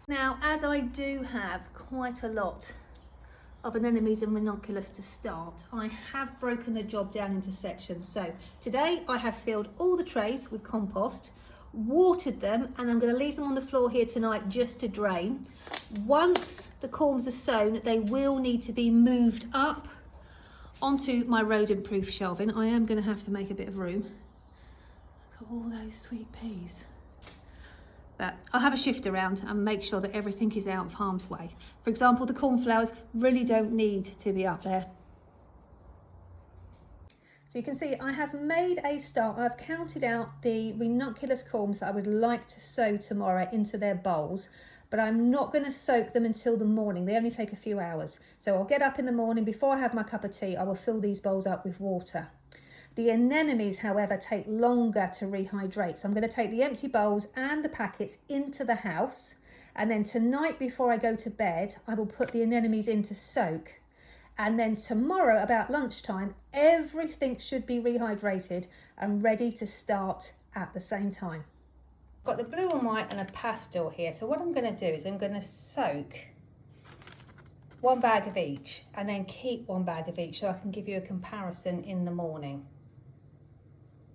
Now, as I do have quite a lot of Anemones and Ranunculus to start, I have broken the job down into sections. So today I have filled all the trays with compost, watered them, and I'm going to leave them on the floor here tonight just to drain. Once the corms are sown, they will need to be moved up onto my rodent-proof shelving. I am going to have to make a bit of room. Look at all those sweet peas. But I'll have a shift around and make sure that everything is out of harm's way. For example, the cornflowers really don't need to be up there. So you can see I have made a start. I've counted out the Ranunculus corms that I would like to sow tomorrow into their bowls, but I'm not going to soak them until the morning. They only take a few hours. So I'll get up in the morning, before I have my cup of tea, I will fill these bowls up with water. The anemones, however, take longer to rehydrate. So I'm going to take the empty bowls and the packets into the house. And then tonight, before I go to bed, I will put the anemones in to soak. And then tomorrow, about lunchtime, everything should be rehydrated and ready to start at the same time. I've got the blue and white and a pastel here. So what I'm going to do is I'm going to soak one bag of each and then keep one bag of each so I can give you a comparison in the morning.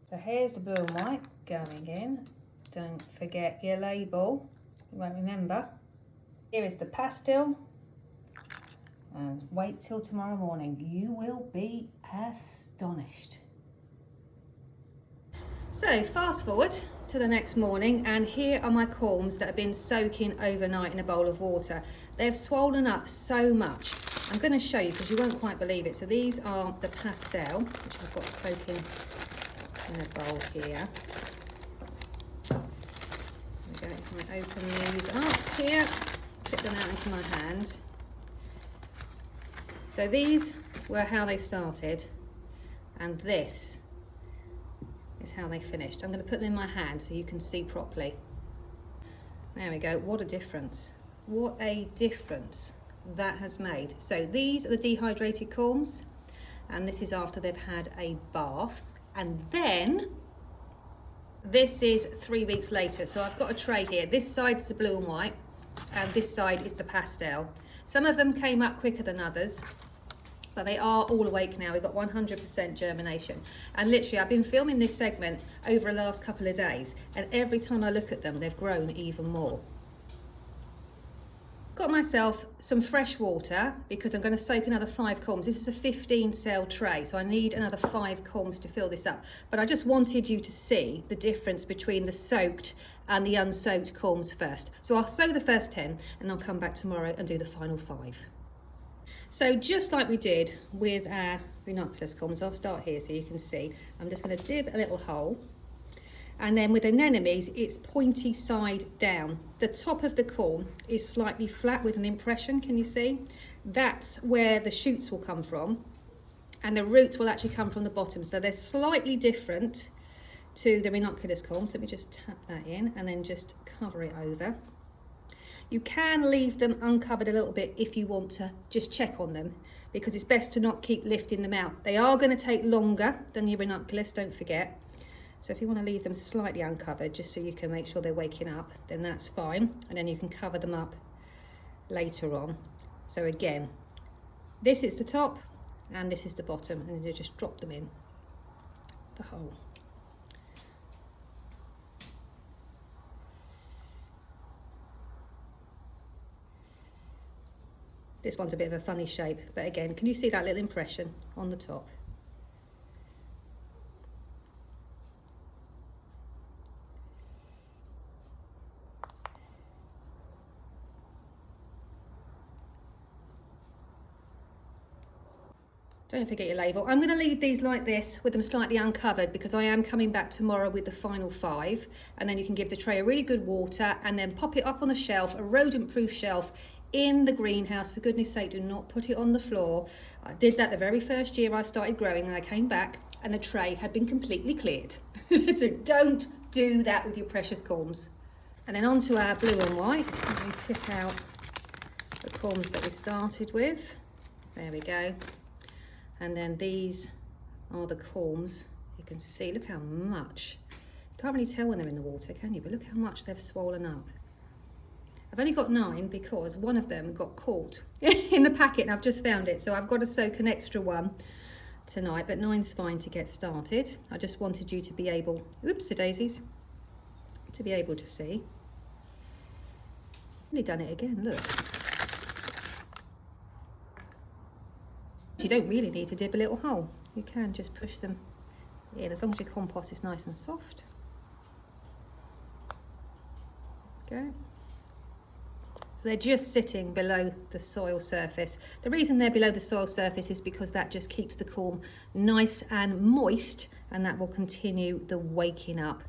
So here's the blue and white going in. Don't forget your label, you won't remember. Here is the pastel. And wait till tomorrow morning, you will be astonished. So fast forward to the next morning, and here are my corms that have been soaking overnight in a bowl of water. They've swollen up so much. I'm going to show you because you won't quite believe it. So these are the pastel, which I've got soaking in a bowl here. There we go. If I open these up here, put them out into my hand. So these were how they started, and this is how they finished. I'm going to put them in my hand so you can see properly. There we go. What a difference. What a difference that has made. So these are the dehydrated corms, and this is after they've had a bath. And then this is 3 weeks later. So I've got a tray here. This side's the blue and white, and this side is the pastel. Some of them came up quicker than others, but they are all awake now. We've got 100% germination. And literally, I've been filming this segment over the last couple of days, and every time I look at them, they've grown even more. Got myself some fresh water because I'm going to soak another 5 corms. This is a 15 cell tray, so I need another 5 corms to fill this up. But I just wanted you to see the difference between the soaked and the unsoaked corms first. So I'll sow the first 10 and I'll come back tomorrow and do the final 5. So just like we did with our Ranunculus corms, I'll start here so you can see. I'm just going to dib a little hole. And then with anemones, it's pointy side down. The top of the corm is slightly flat with an impression, can you see? That's where the shoots will come from. And the roots will actually come from the bottom. So they're slightly different to the Ranunculus corms. Let me just tap that in and then just cover it over. You can leave them uncovered a little bit if you want to just check on them, because it's best to not keep lifting them out. They are going to take longer than your Ranunculus, don't forget. So if you want to leave them slightly uncovered, just so you can make sure they're waking up, then that's fine. And then you can cover them up later on. So again, this is the top and this is the bottom, and you just drop them in the hole. This one's a bit of a funny shape, but again, can you see that little impression on the top? Don't forget your label. I'm going to leave these like this with them slightly uncovered because I am coming back tomorrow with the final 5, and then you can give the tray a really good water and then pop it up on the shelf, a rodent-proof shelf in the greenhouse. For goodness sake, do not put it on the floor. I did that the very first year I started growing, and I came back and the tray had been completely cleared. So don't do that with your precious corms. And then onto our blue and white. Let me tip out the corms that we started with. There we go. And then these are the corms. You can see, look how much. You can't really tell when they're in the water, can you? But look how much they've swollen up. I've only got 9 because one of them got caught in the packet and I've just found it. So I've got to soak an extra one tonight, but 9's fine to get started. I just wanted you to be able, oopsie daisies, to be able to see. Nearly done it again, look. You don't really need to dib a little hole. You can just push them in as long as your compost is nice and soft. Go. So they're just sitting below the soil surface. The reason they're below the soil surface is because that just keeps the corm nice and moist, and that will continue the waking up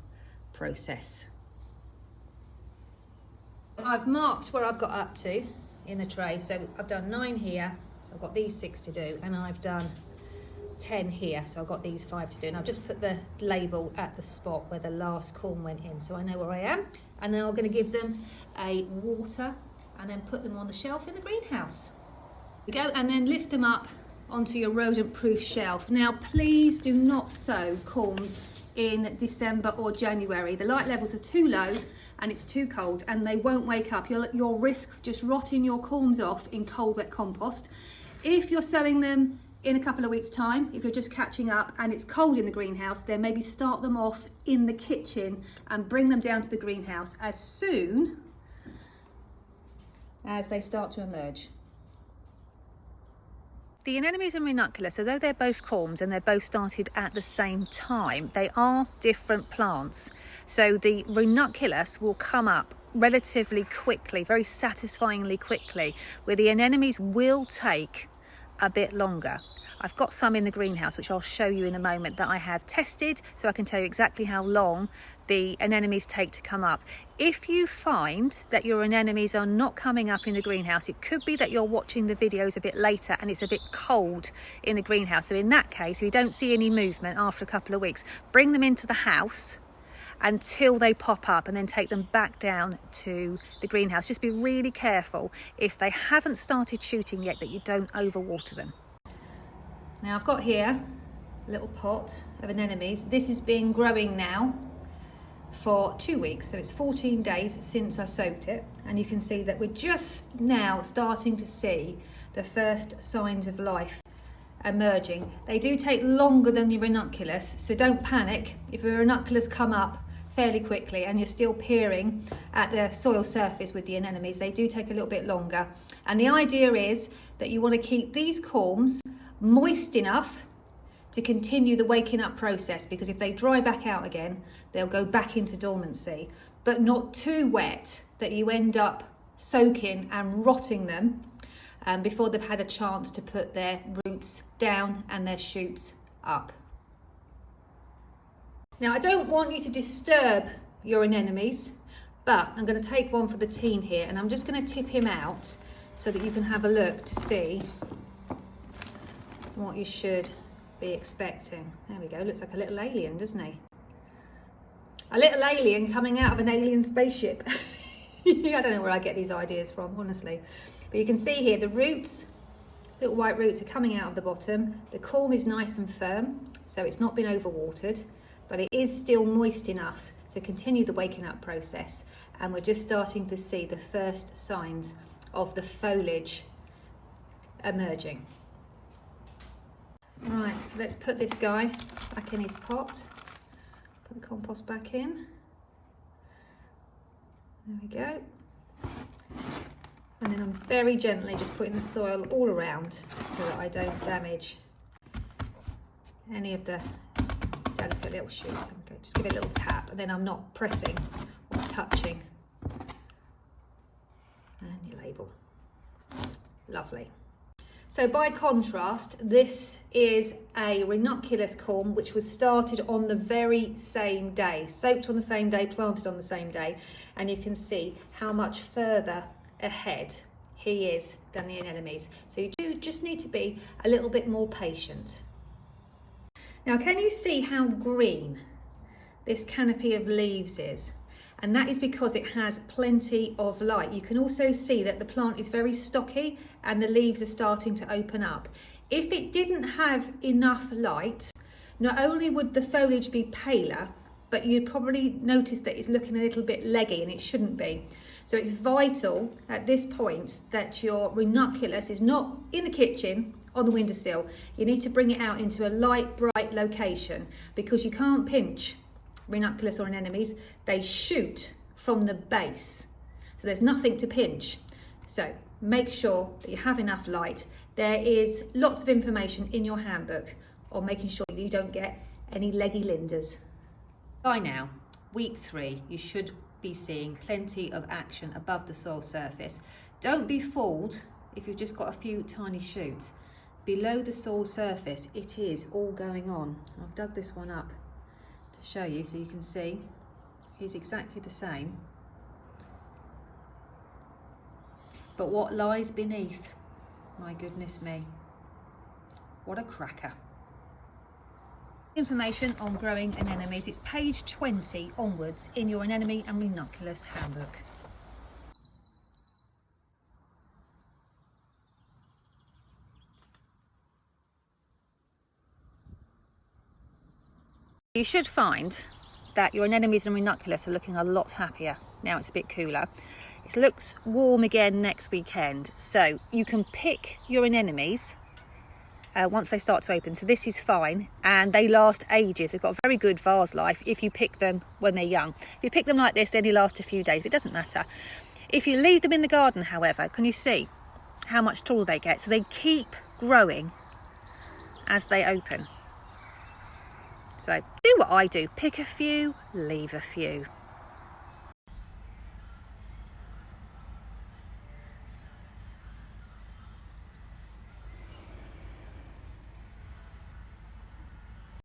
process. I've marked where I've got up to in the tray. So I've done 9 here, so I've got these 6 to do, and I've done 10 here, so I've got these 5 to do, and I've just put the label at the spot where the last corm went in, so I know where I am. And now I'm going to give them a water and then put them on the shelf in the greenhouse. There we go, and then lift them up onto your rodent-proof shelf. Now please do not sow corms in December or January. The light levels are too low and it's too cold and they won't wake up. You'll risk just rotting your corms off in cold wet compost. If you're sowing them in a couple of weeks' time, if you're just catching up and it's cold in the greenhouse, then maybe start them off in the kitchen and bring them down to the greenhouse as soon as they start to emerge. The Anemones and Ranunculus, although they're both corms and they're both started at the same time, they are different plants. So the Ranunculus will come up relatively quickly, very satisfyingly quickly, where the Anemones will take a bit longer. I've got some in the greenhouse which I'll show you in a moment that I have tested, so I can tell you exactly how long the anemones take to come up. If you find that your anemones are not coming up in the greenhouse, it could be that you're watching the videos a bit later and it's a bit cold in the greenhouse. So in that case, if you don't see any movement after a couple of weeks, bring them into the house until they pop up and then take them back down to the greenhouse. Just be really careful if they haven't started shooting yet that you don't overwater them. Now I've got here a little pot of anemones. This has been growing now for 2 weeks, so it's 14 days since I soaked it, and you can see that we're just now starting to see the first signs of life emerging. They do take longer than your ranunculus, so don't panic if your ranunculus come up fairly quickly and you're still peering at the soil surface with the anemones. They do take a little bit longer, and the idea is that you want to keep these corms moist enough to continue the waking up process, because if they dry back out again, they'll go back into dormancy, but not too wet that you end up soaking and rotting them before they've had a chance to put their roots down and their shoots up. Now I don't want you to disturb your anemones, but I'm going to take one for the team here and I'm just going to tip him out so that you can have a look to see what you should be expecting. There we go, looks like a little alien, doesn't he? A little alien coming out of an alien spaceship. I don't know where I get these ideas from, honestly. But you can see here the roots, little white roots are coming out of the bottom. The corm is nice and firm, so it's not been overwatered, but it is still moist enough to continue the waking up process. And we're just starting to see the first signs of the foliage emerging. Right, so let's put this guy back in his pot. Put the compost back in. There we go. And then I'm very gently just putting the soil all around so that I don't damage any of the delicate little shoots. Okay, just give it a little tap, and then I'm not pressing or touching. And your label. Lovely. So by contrast, this is a ranunculus corm which was started on the very same day, soaked on the same day, planted on the same day, and you can see how much further ahead he is than the anemones. So you do just need to be a little bit more patient. Now, can you see how green this canopy of leaves is? And that is because it has plenty of light. You can also see that the plant is very stocky and the leaves are starting to open up. If it didn't have enough light, not only would the foliage be paler, but you'd probably notice that it's looking a little bit leggy, and it shouldn't be. So it's vital at this point that your ranunculus is not in the kitchen on the windowsill. You need to bring it out into a light, bright location, because you can't pinch ranunculus or anemones. They shoot from the base, so there's nothing to pinch. So make sure that you have enough light. There is lots of information in your handbook on making sure that you don't get any leggy linders. By now, week 3, you should be seeing plenty of action above the soil surface. Don't be fooled if you've just got a few tiny shoots. Below the soil surface, it is all going on. I've dug this one up to show you so you can see. It's exactly the same. But what lies beneath? My goodness me. What a cracker. Information on growing anemones, it's page 20 onwards in your Anemone and Ranunculus handbook. You should find that your anemones and ranunculus are looking a lot happier now it's a bit cooler. It looks warm again next weekend, so you can pick your anemones once they start to open. So this is fine, and they last ages. They've got a very good vase life if you pick them when they're young. If you pick them like this, they only last a few days, but it doesn't matter. If you leave them in the garden, however, can you see how much taller they get? So they keep growing as they open. So do what I do, pick a few, leave a few.